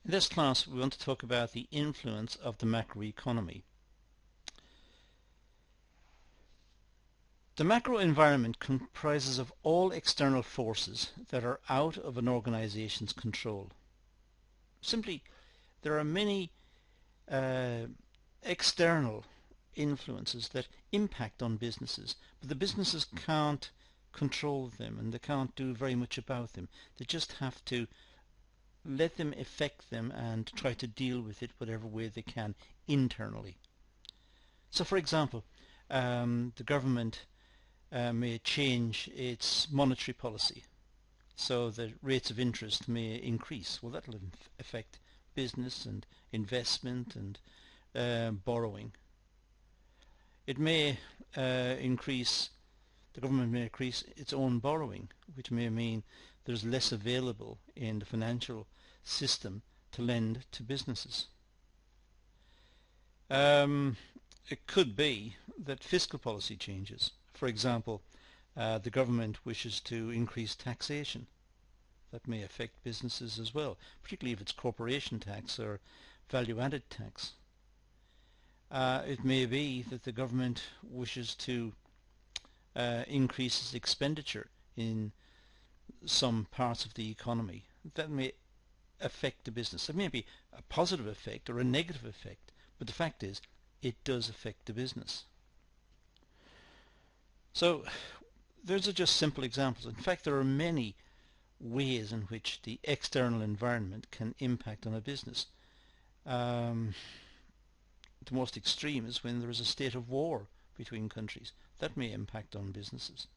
In this class we want to talk about the influence of the macroeconomy. The macro environment comprises of all external forces that are out of an organization's control. Simply, there are many external influences that impact on businesses, but the businesses can't control them and they can't do very much about them. They just have to let them affect them and try to deal with it whatever way they can internally. So for example, the government may change its monetary policy so that rates of interest may increase. Well, that will affect business and investment and borrowing. It may the government may increase its own borrowing, which may mean there's less available in the financial system to lend to businesses. It could be that fiscal policy changes. For example, the government wishes to increase taxation. That may affect businesses as well, particularly if it's corporation tax or value-added tax. It may be that the government wishes to increase its expenditure in some parts of the economy. That may affect the business. It may be a positive effect or a negative effect, but the fact is it does affect the business. So those are just simple examples. In fact, there are many ways in which the external environment can impact on a business. The most extreme is when there is a state of war between countries. That may impact on businesses.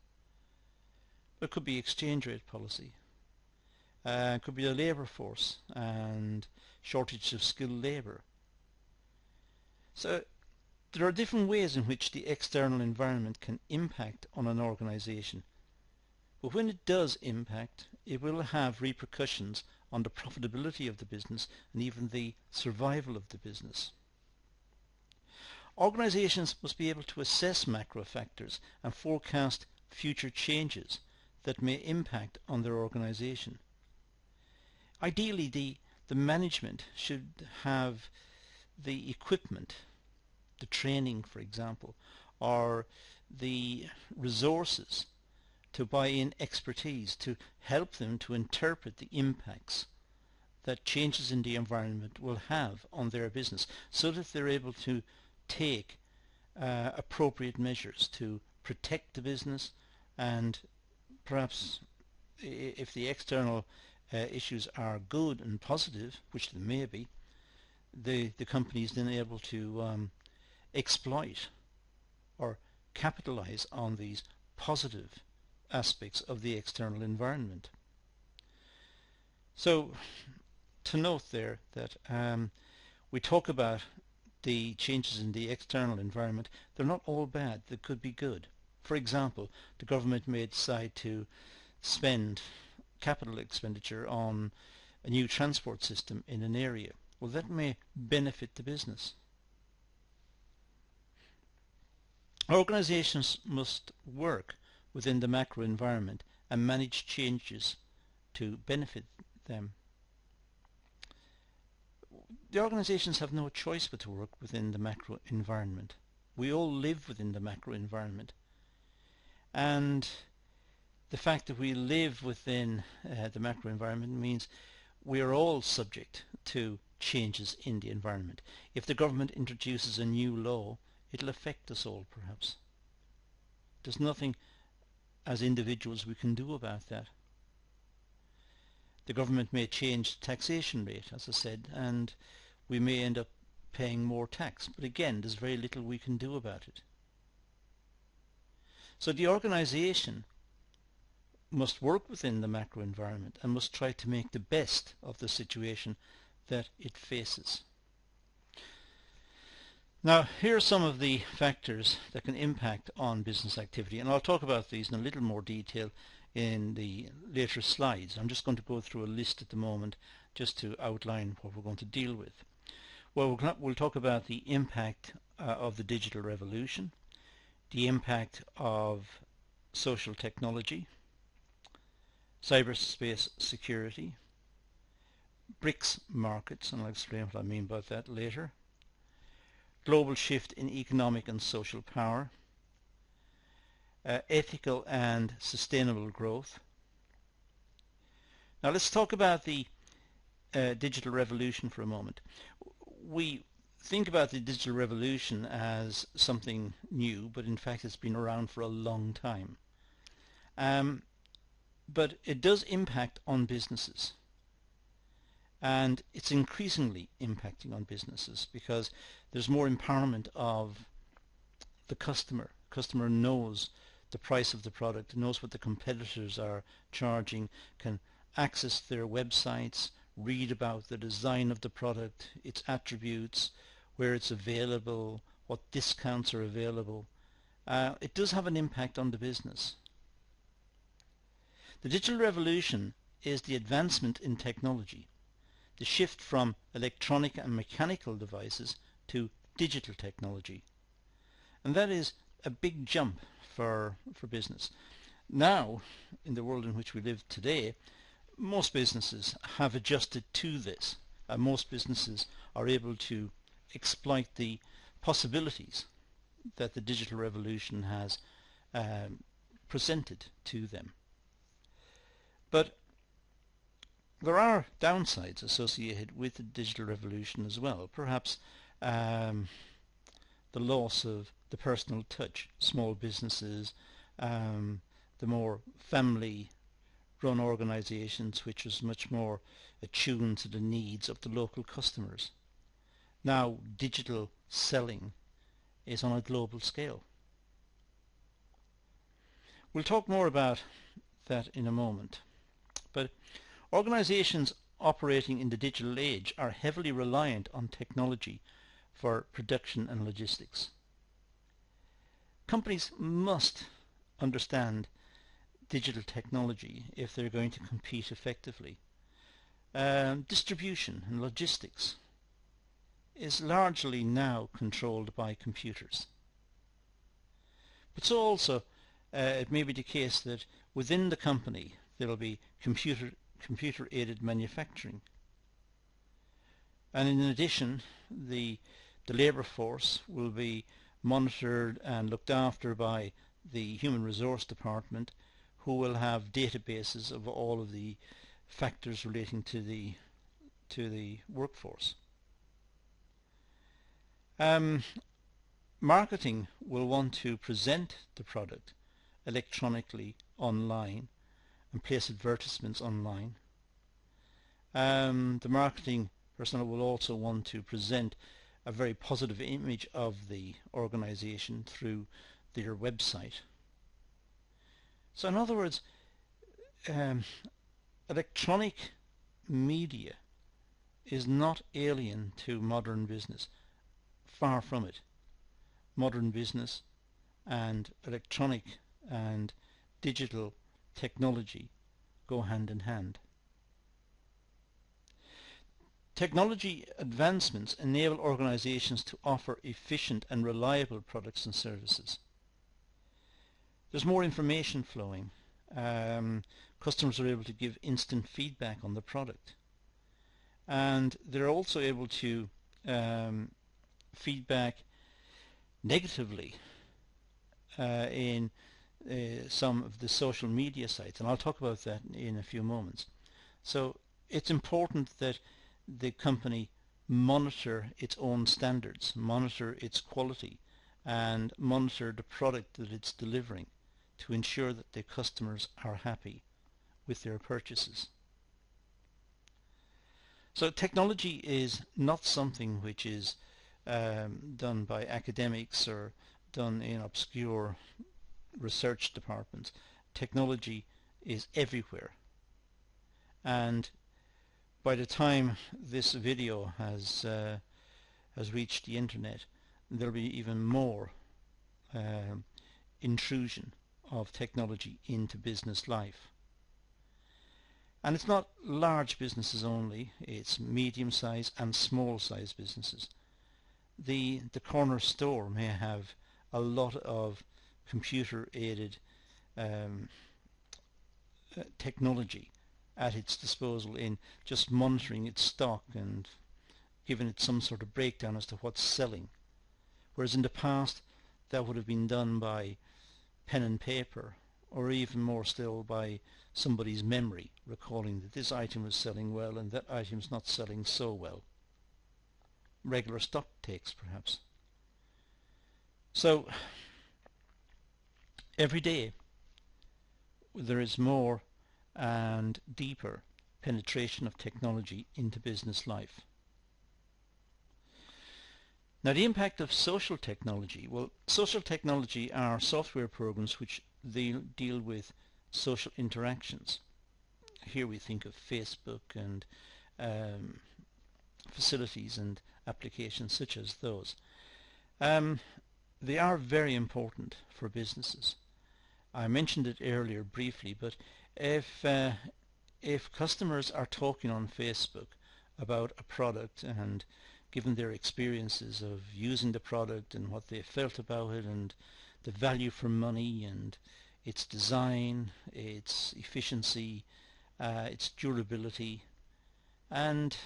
It could be exchange rate policy. It could be the labour force and shortage of skilled labour. So there are different ways in which the external environment can impact on an organisation. But when it does impact, it will have repercussions on the profitability of the business and even the survival of the business. Organisations must be able to assess macro factors and forecast future changes that may impact on their organisation. Ideally, the management should have the equipment, the training for example, or the resources to buy in expertise to help them to interpret the impacts that changes in the environment will have on their business, so that they're able to take appropriate measures to protect the business, and perhaps if the external issues are good and positive, which they may be, the company is then able to exploit or capitalize on these positive aspects of the external environment. So to note there that we talk about the changes in the external environment, they're not all bad, they could be good. For example, the government may decide to spend capital expenditure on a new transport system in an area. Well, that may benefit the business. Organizations must work within the macro environment and manage changes to benefit them. The organizations have no choice but to work within the macro environment. We all live within the macro environment, and the fact that we live within the macro environment means we are all subject to changes in the environment. If the government introduces a new law, it'll affect us all perhaps. There's nothing as individuals we can do about that. The government may change the taxation rate, as I said, and we may end up paying more tax, but again there's very little we can do about it. So the organisation must work within the macro environment and must try to make the best of the situation that it faces. Now, here are some of the factors that can impact on business activity, and I'll talk about these in a little more detail in the later slides. I'm just going to go through a list at the moment just to outline what we're going to deal with. Well, we'll talk about the impact of the digital revolution, the impact of social technology, cyberspace security, BRICS markets, and I'll explain what I mean by that later. Global shift in economic and social power. Ethical and sustainable growth. Now let's talk about the digital revolution for a moment. We think about the digital revolution as something new, but in fact it's been around for a long time. But it does impact on businesses, and it's increasingly impacting on businesses because there's more empowerment of the customer. Customer knows the price of the product, knows what the competitors are charging, can access their websites, read about the design of the product, its attributes, where it's available, what discounts are available. It does have an impact on the business. The digital revolution is the advancement in technology, the shift from electronic and mechanical devices to digital technology. And that is a big jump for business. Now, in the world in which we live today, most businesses have adjusted to this. Most businesses are able to exploit the possibilities that the digital revolution has presented to them. But there are downsides associated with the digital revolution as well. Perhaps the loss of the personal touch. Small businesses, the more family-run organizations, which is much more attuned to the needs of the local customers. Now digital selling is on a global scale. We'll talk more about that in a moment. But organizations operating in the digital age are heavily reliant on technology for production and logistics. Companies must understand digital technology if they're going to compete effectively. Distribution and logistics is largely now controlled by computers. But so also it may be the case that within the company there will be computer-aided manufacturing. And in addition, the labour force will be monitored and looked after by the Human Resource Department, who will have databases of all of the factors relating to the workforce. Marketing will want to present the product electronically online and place advertisements online. The marketing personnel will also want to present a very positive image of the organization through their website. So in other words, electronic media is not alien to modern business. Far from it. Modern business and electronic and digital technology go hand in hand. Technology advancements enable organizations to offer efficient and reliable products and services. There's more information flowing. Customers are able to give instant feedback on the product. And they're also able to feedback negatively in some of the social media sites, and I'll talk about that in a few moments. So it's important that the company monitor its own standards, monitor its quality, and monitor the product that it's delivering to ensure that the customers are happy with their purchases. So technology is not something which is done by academics or done in obscure research departments. Technology is everywhere, and by the time this video has reached the internet, there'll be even more intrusion of technology into business life. And it's not large businesses only, it's medium-sized and small-sized businesses. The corner store may have a lot of computer-aided technology, at its disposal in just monitoring its stock and giving it some sort of breakdown as to what's selling. Whereas in the past that would have been done by pen and paper, or even more still by somebody's memory, recalling that this item was selling well and that item's not selling so well. Regular stock takes, perhaps. So every day there is more and deeper penetration of technology into business life. Now, the impact of social technology. Well, social technology are software programs which deal with social interactions. Here we think of Facebook and facilities and applications such as those. They are very important for businesses. I mentioned it earlier briefly, but if customers are talking on Facebook about a product and given their experiences of using the product and what they felt about it and the value for money and its design, its efficiency, its durability and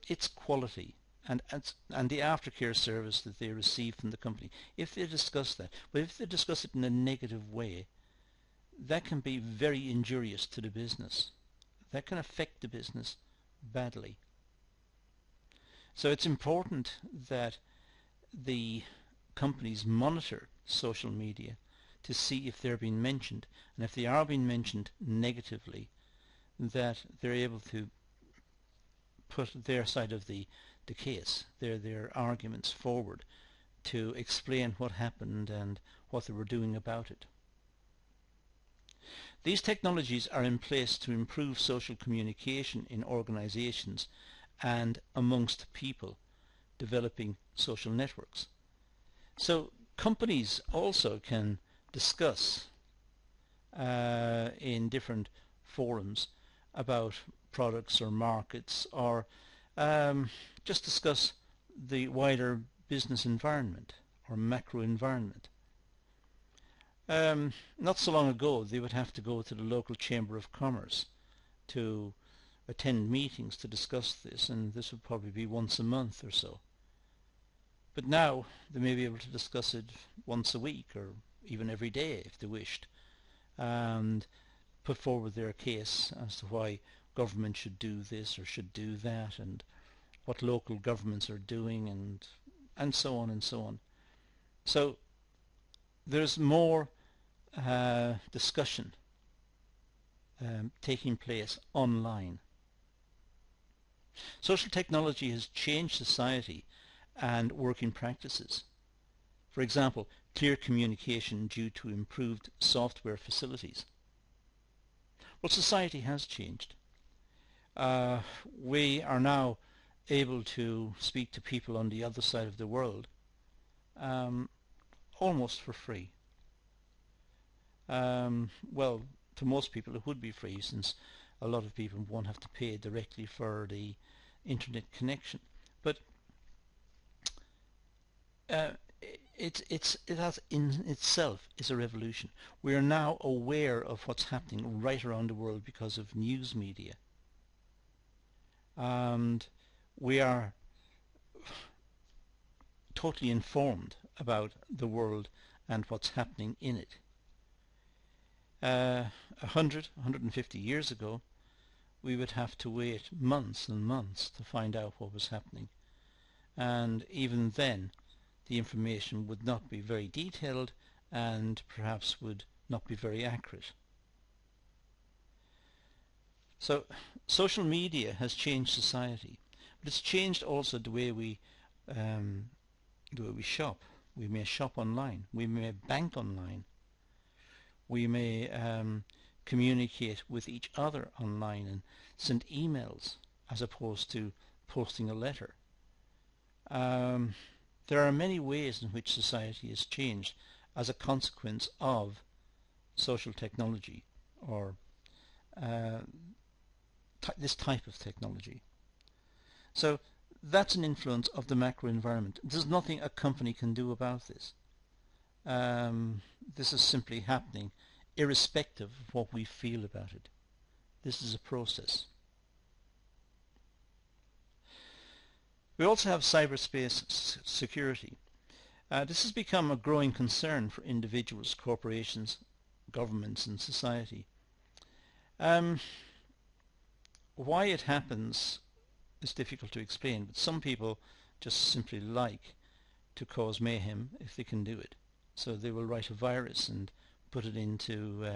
its quality and the aftercare service that they receive from the company, if they discuss that, but if they discuss it in a negative way, that can be very injurious to the business. That can affect the business badly. So it's important that the companies monitor social media to see if they're being mentioned, and if they are being mentioned negatively, that they're able to put their side of the case, their arguments forward to explain what happened and what they were doing about it. These technologies are in place to improve social communication in organizations and amongst people developing social networks. So companies also can discuss in different forums about products or markets, or just discuss the wider business environment or macro environment. Not so long ago they would have to go to the local Chamber of Commerce to attend meetings to discuss this, and this would probably be once a month or so. But now they may be able to discuss it once a week or even every day if they wished, and put forward their case as to why government should do this or should do that, and what local governments are doing, and so on and so on. So there's more discussion taking place online. Social technology has changed society and working practices. For example, clear communication due to improved software facilities. Well, society has changed. We are now able to speak to people on the other side of the world almost for free. Well, to most people it would be free, since a lot of people won't have to pay directly for the internet connection. But it has in itself is a revolution. We are now aware of what's happening right around the world because of news media, and we are totally informed about the world and what's happening in it. 150 years ago we would have to wait months and months to find out what was happening, and even then the information would not be very detailed and perhaps would not be very accurate. So social media has changed society, but it's changed also the way we shop. We may shop online, we may bank online, we may communicate with each other online and send emails as opposed to posting a letter. There are many ways in which society has changed as a consequence of social technology, or this type of technology. So that's an influence of the macro environment. There's nothing a company can do about this. This is simply happening irrespective of what we feel about it. This is a process. We also have cyberspace security. This has become a growing concern for individuals, corporations, governments and society. Why it happens is difficult to explain, but some people just simply like to cause mayhem if they can do it. So they will write a virus and put it into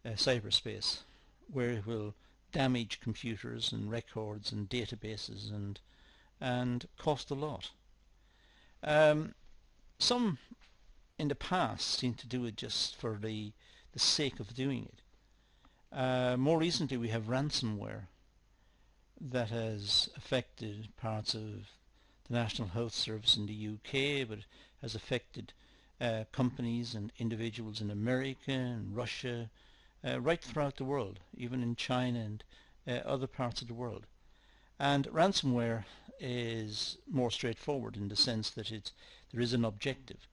cyberspace, where it will damage computers and records and databases and cost a lot. Some in the past seem to do it just for the sake of doing it. More recently we have ransomware that has affected parts of the National Health Service in the UK, but has affected companies and individuals in America and Russia, right throughout the world, even in China and other parts of the world. And ransomware is more straightforward in the sense that there is an objective.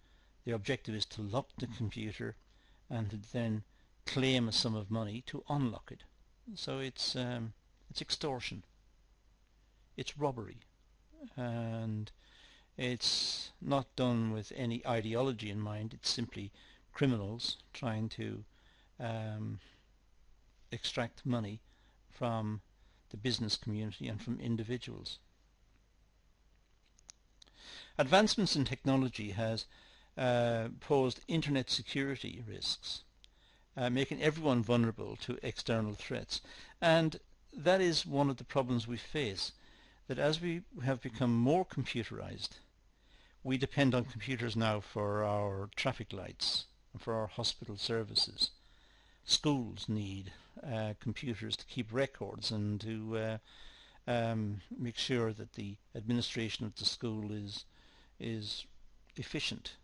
The objective is to lock the computer and to then claim a sum of money to unlock it. So it's extortion, it's robbery, and it's not done with any ideology in mind. It's simply criminals trying to extract money from the business community and from individuals. Advancements in technology has posed internet security risks, making everyone vulnerable to external threats. And that is one of the problems we face, that as we have become more computerized, we depend on computers now for our traffic lights and for our hospital services. Schools need computers to keep records and to make sure that the administration of the school is efficient.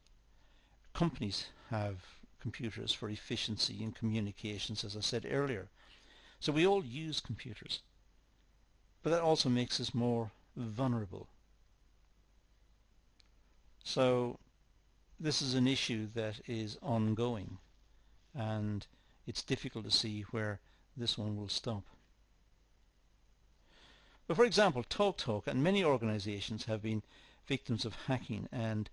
Companies have computers for efficiency in communications, as I said earlier. So we all use computers, but that also makes us more vulnerable. So this is an issue that is ongoing, and it's difficult to see where this one will stop. But for example, TalkTalk and many organizations have been victims of hacking and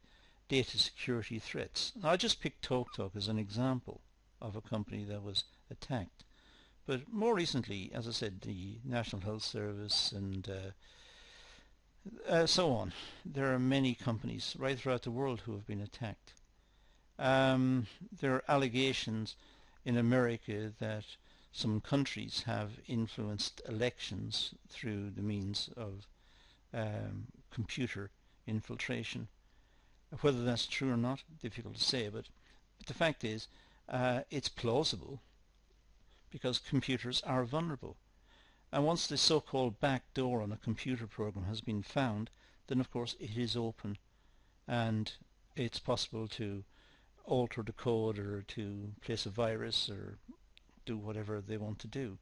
data security threats. Now, I just picked TalkTalk as an example of a company that was attacked. But more recently, as I said, the National Health Service and so on. There are many companies right throughout the world who have been attacked. There are allegations in America that some countries have influenced elections through the means of computer infiltration. Whether that's true or not, difficult to say, but the fact is it's plausible, because computers are vulnerable. And once the so-called back door on a computer program has been found, then of course it is open and it's possible to alter the code or to place a virus or do whatever they want to do.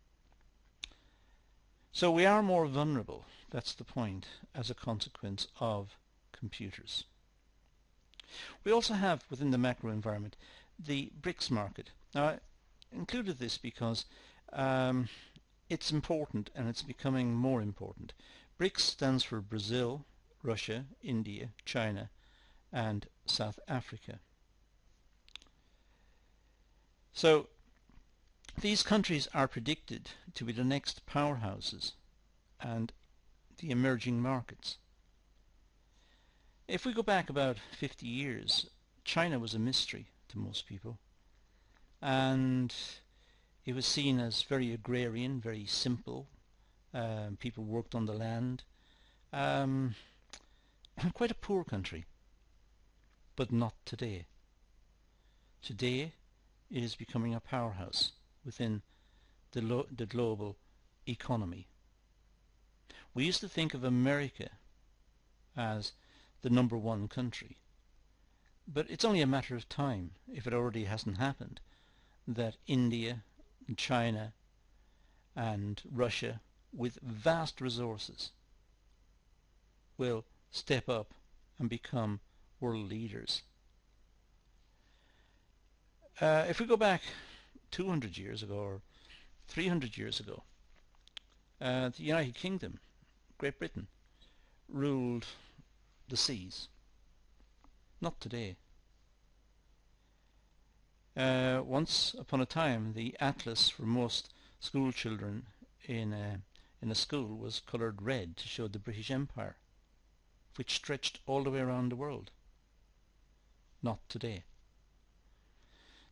So we are more vulnerable, that's the point, as a consequence of computers. We also have within the macro environment the BRICS market. Now I included this because it's important and it's becoming more important. BRICS stands for Brazil, Russia, India, China and South Africa. So these countries are predicted to be the next powerhouses and the emerging markets. If we go back about 50 years, China was a mystery to most people, and it was seen as very agrarian, very simple. People worked on the land. Quite a poor country, but not today. Today it is becoming a powerhouse within the global economy. We used to think of America as the #1 country, but it's only a matter of time, if it already hasn't happened, that India and China and Russia, with vast resources, will step up and become world leaders. If we go back 200 years ago or 300 years ago, the United Kingdom, Great Britain, ruled the seas. Not today. Once upon a time, the atlas for most school children in a school was coloured red to show the British Empire, which stretched all the way around the world. Not today.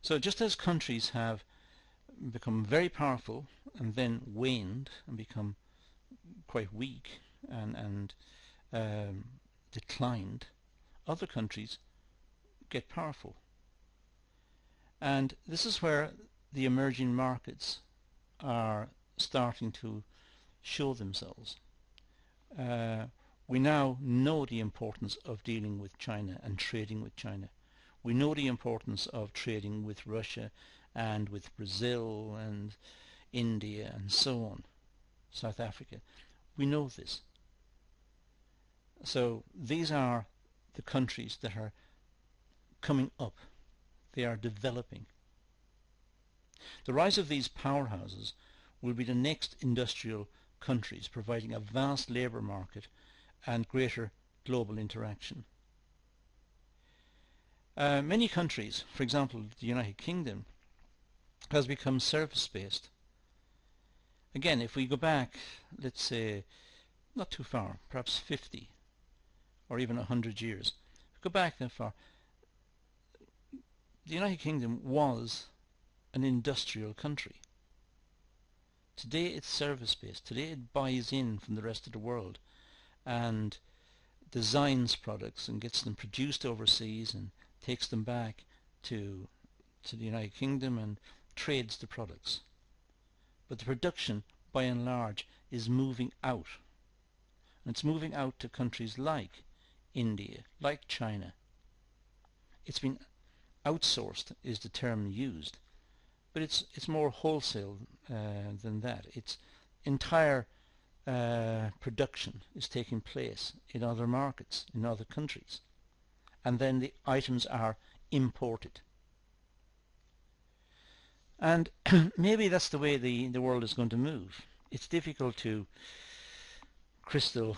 So just as countries have become very powerful and then waned and become quite weak and declined, other countries get powerful. And this is where the emerging markets are starting to show themselves. We now know the importance of dealing with China and trading with China. We know the importance of trading with Russia and with Brazil and India and so on, South Africa. We know this. So these are the countries that are coming up. They are developing. The rise of these powerhouses will be the next industrial countries, providing a vast labour market and greater global interaction. Many countries, for example the United Kingdom, has become service-based. Again, if we go back, let's say, not too far, perhaps 50 or even 100 years, go back that far, the United Kingdom was an industrial country. Today it's service-based. Today it buys in from the rest of the world and designs products and gets them produced overseas and takes them back to the United Kingdom and trades the products. But the production, by and large, is moving out. And it's moving out to countries like India, like China. It's been outsourced is the term used, but it's more wholesale than that. Its entire production is taking place in other markets, in other countries, and then the items are imported. And maybe that's the way the world is going to move. It's difficult to crystal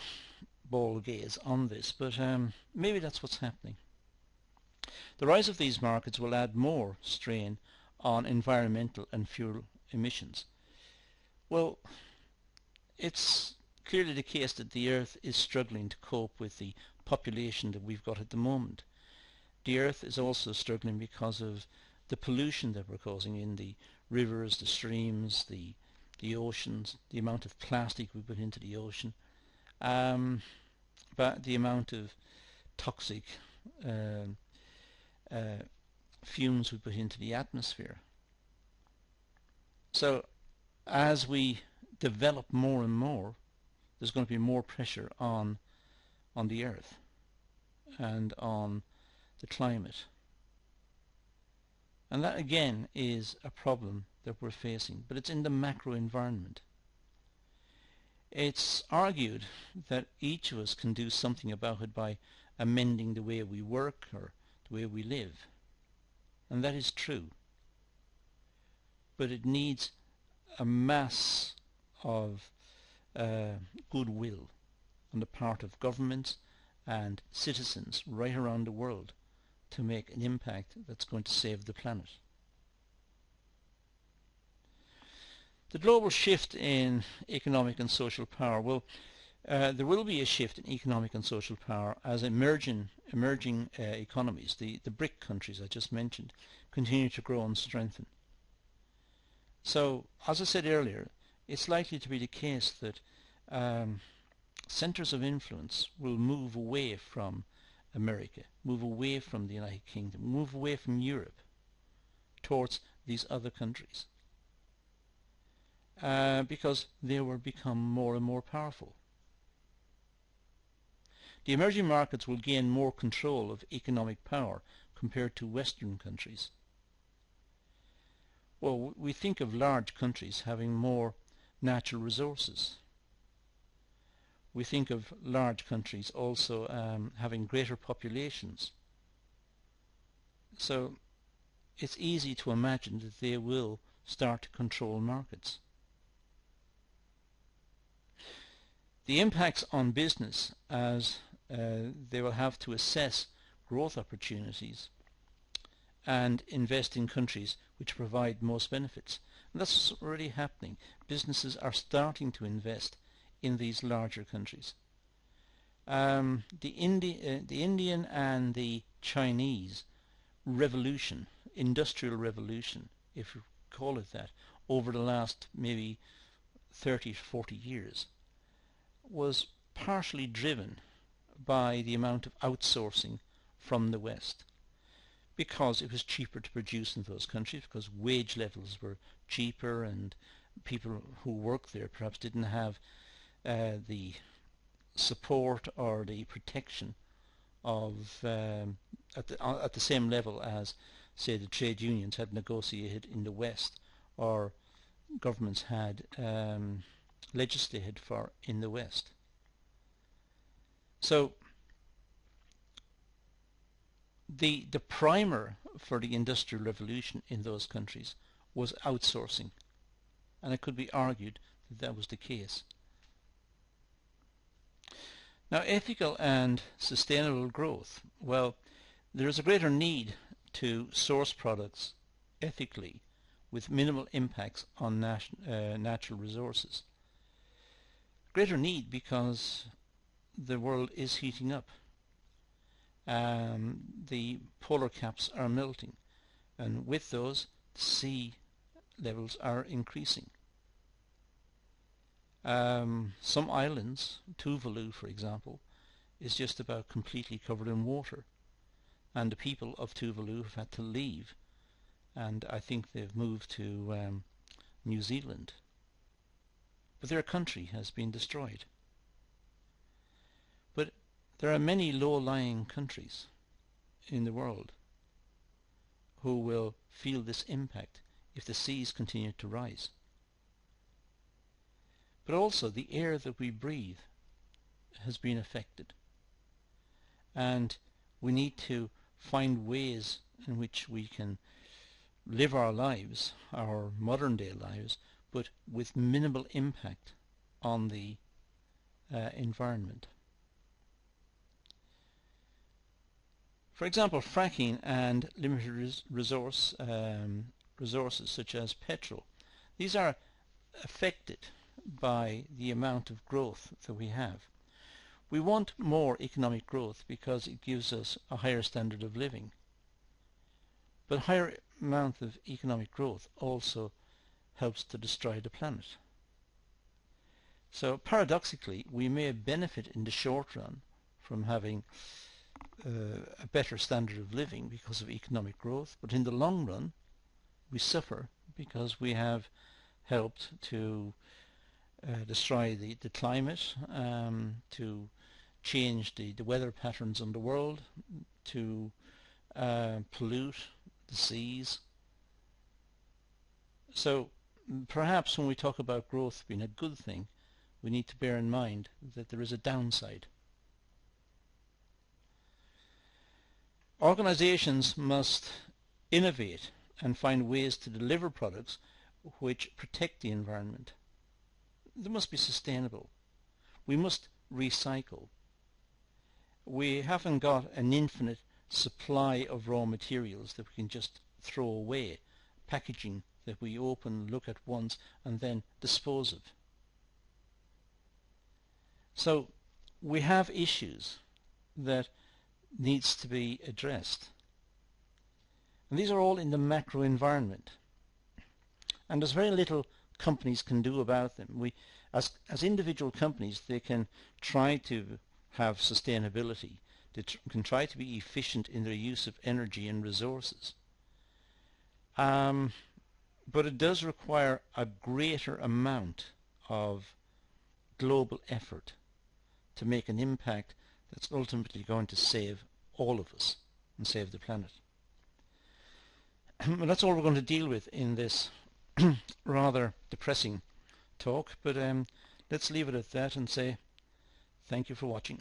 ball gaze on this, but maybe that's what's happening. The rise of these markets will add more strain on environmental and fuel emissions. Well, it's clearly the case that the Earth is struggling to cope with the population that we've got at the moment. The Earth is also struggling because of the pollution that we're causing in the rivers, the streams, the oceans, the amount of plastic we put into the ocean, but the amount of toxic fumes we put into the atmosphere. So as we develop more and more, there's going to be more pressure on the Earth and on the climate. And that again is a problem that we're facing, but it's in the macro environment. It's argued that each of us can do something about it by amending the way we work or the way we live. And that is true. But it needs a mass of goodwill on the part of governments and citizens right around the world to make an impact that's going to save the planet. The global shift in economic and social power. Well, there will be a shift in economic and social power as emerging economies, the BRIC countries I just mentioned, continue to grow and strengthen. So, as I said earlier, it's likely to be the case that centres of influence will move away from America, move away from the United Kingdom, move away from Europe towards these other countries because they will become more and more powerful. The emerging markets will gain more control of economic power compared to Western countries. Well, we think of large countries having more natural resources. We think of large countries also having greater populations. So it's easy to imagine that they will start to control markets. The impacts on business, as they will have to assess growth opportunities and invest in countries which provide most benefits. And that's already happening. Businesses are starting to invest in these larger countries. The Indian and the Chinese revolution, industrial revolution, if you call it that, over the last maybe 30 to 40 years, was partially driven by the amount of outsourcing from the West, because it was cheaper to produce in those countries, because wage levels were cheaper and people who worked there perhaps didn't have the support or the protection of at the same level as, say, the trade unions had negotiated in the West, or governments had legislated for in the West. So the primer for the Industrial Revolution in those countries was outsourcing, and it could be argued that that was the case. Now, ethical and sustainable growth. Well, there is a greater need to source products ethically with minimal impacts on natural resources. Greater need because the world is heating up. The polar caps are melting, and with those, sea levels are increasing. Some islands, Tuvalu for example, is just about completely covered in water, and the people of Tuvalu have had to leave, and I think they've moved to New Zealand. But their country has been destroyed. But there are many low-lying countries in the world who will feel this impact if the seas continue to rise. But also the air that we breathe has been affected, and we need to find ways in which we can live our lives, our modern day lives, but with minimal impact on the environment. For example, fracking and limited resources such as petrol, these are affected by the amount of growth that we have. We want more economic growth because it gives us a higher standard of living. But higher amount of economic growth also helps to destroy the planet. So paradoxically, we may benefit in the short run from having a better standard of living because of economic growth, but in the long run we suffer because we have helped to destroy the climate, to change the weather patterns in the world, to pollute the seas. So perhaps when we talk about growth being a good thing, we need to bear in mind that there is a downside. Organizations must innovate and find ways to deliver products which protect the environment. They must be sustainable. We must recycle. We haven't got an infinite supply of raw materials that we can just throw away, packaging that we open, look at once and then dispose of. So we have issues that needs to be addressed, and these are all in the macro environment, and there's very little companies can do about them. We, as individual companies, they can try to have sustainability, they can try to be efficient in their use of energy and resources, but it does require a greater amount of global effort to make an impact that's ultimately going to save all of us and save the planet. Well, that's all we're going to deal with in this rather depressing talk, but let's leave it at that and say thank you for watching.